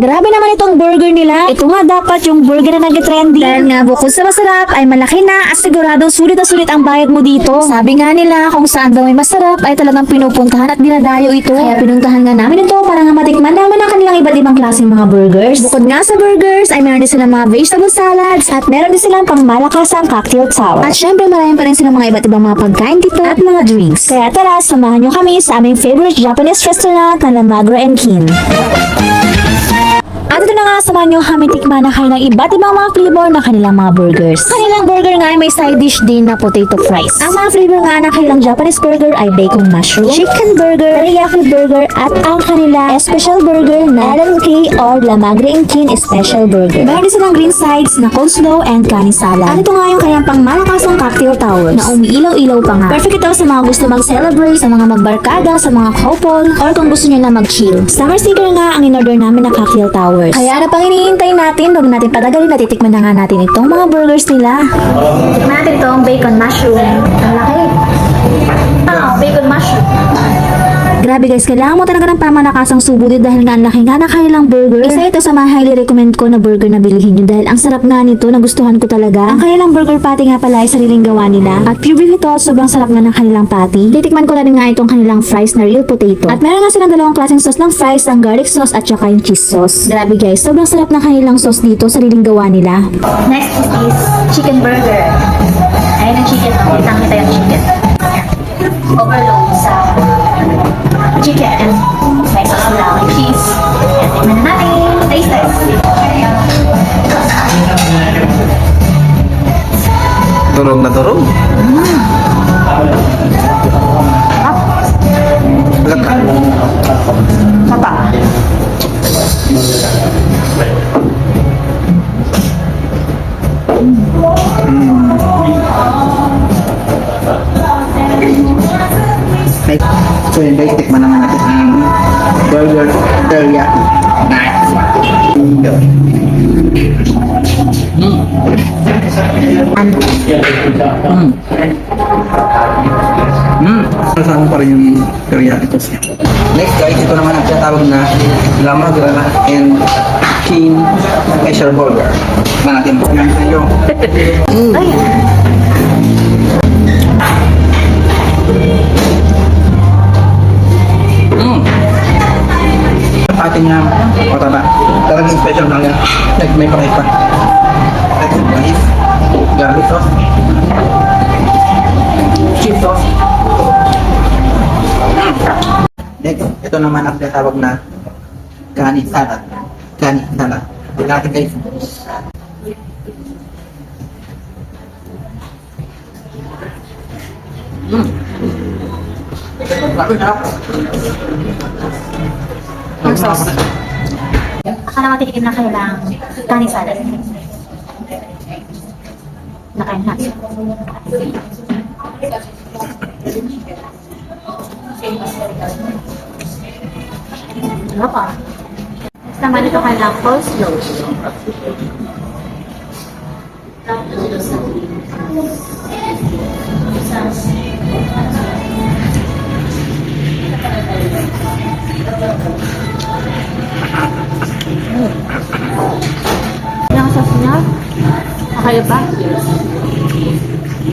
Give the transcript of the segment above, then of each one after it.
Grabe naman itong burger nila. Ito nga dapat yung burger na nag-trending. Dahil nga bukod sa masarap ay malaki na at siguradong sulit na sulit ang bayad mo dito. Sabi nga nila kung saan daw may masarap ay talagang pinupuntahan at dinadayo ito. Kaya pinuntahan nga namin ito para nga matikman namin ang kanilang iba't ibang klaseng mga burgers. Bukod nga sa burgers ay meron din silang mga vegetable salads at meron din silang pangmalakasang cocktail tower. At syempre marami pa rin silang mga iba't ibang mga pagkain dito at mga drinks. Kaya tara, samahan nyo kami sa aming favorite Japanese restaurant na Lamagro & Kin. At ito na nga, samahan nyo kami tikman na kayo ng iba't ibang mga flavor na kanilang mga burgers. Kanilang burger nga ay may side dish din na potato fries. Ang mga flavor nga na kanilang Japanese burger ay bacon mushroom, chicken burger, teriyaki burger, at ang kanila special burger na LMK or Lamagre & Kin special burger. Meron din silang green sides na coleslaw and kanin salad. At ito nga yung kanilang pangmalakasang cocktail towers na umiilaw-ilaw pa nga. Perfect ito sa mga gusto mag-celebrate, sa mga magbarkada, sa mga couple, or kung gusto nyo na mag-chill. Summer sticker nga ang in-order namin na cocktail towers. Kaya ano pang hinihintay natin? Huwag natin patagalin, natitikman na nga natin itong mga burgers nila. Tikman natin itong bacon mushroom. Ang laki. Bacon mushroom. Grabe guys, kailangan mo talaga ng pamanakasang subo dito dahil nga ang laki nga na kanilang burger. Isa ito sa mga highly recommend ko na burger na bilhin nyo dahil ang sarap nga nito, nagustuhan ko talaga. Ang kanilang burger patty nga pala ay sariling gawa nila. At pure beef ito, sobrang sarap nga ng kanilang patty. Titikman ko na rin nga itong kanilang fries na real potato. At meron nga silang dalawang klaseng sauce ng fries, ang garlic sauce at saka yung cheese sauce. Grabe guys, sobrang sarap ng kanilang sauce dito, sariling gawa nila. Next is chicken burger. Ayan ang chicken. Kitang-kita yung chicken. Overload sa chicken. May sauce na lang, cheese. Ayan, tingnan na natin. Taste test. Turog na turog. Laka. Mapa. So yun guys, tikman naman natin ang burger teriyaki. Nice. Kasama pa rin yung teriyaki sauce. Next guys, ito naman ang tinatawag na Lamagre and Kin special burger. Tikman natin po yan sa iyo. Atin niya mataba. Talagang special na yan. May pakit pa. Let's guys. Garlic sauce. Cheese sauce. Next, ito naman ang tinatawag na kanin salad. Kanin salad. Tignan natin guys. Bakit sarap? Ang sauce. Akala ko titikim na kayo ng kanin salad. Nakain na. Ano pa? Next naman ito kayo ng coleslaw. Yung sauce niya, kakaya ba?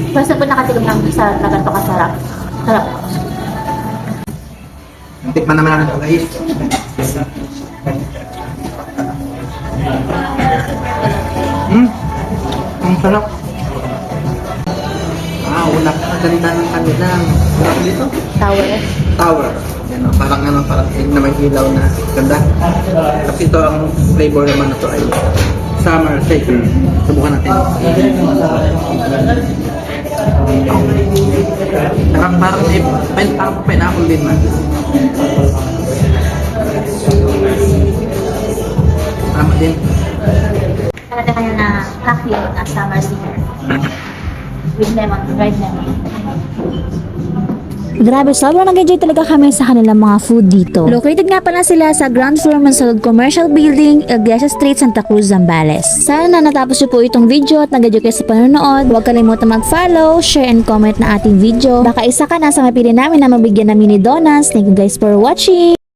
First na po nakatikim ng salad na ganito kasarap. Sarap. Tikman naman natin ito guys. Ang sarap. Ulap na ganda ng kanilang. Ulap dito? Tower. Tower. Yan o, parang ano, parang na may ilaw na ganda. Kasi ito ang flavor naman ito ay summer shaker. Subukan natin. Parang pineapple din man. Tama din. Kalata kayo na cocktail na summer sticker. With lemon, dried lemon. Grabe, sobrang nag-enjoy talaga kami sa kanilang mga food dito. Located nga pala sila sa ground floor Mansalud Commercial Building, Iglesia Street, Santa Cruz, Zambales. Sana na natapos niyo po itong video at nag-enjoy kayo sa panonood. Huwag kalimutan mag-follow, share, and comment na ating video. Baka isa ka na sa mapili namin na mabigyan namin ni Donas. Thank you guys for watching!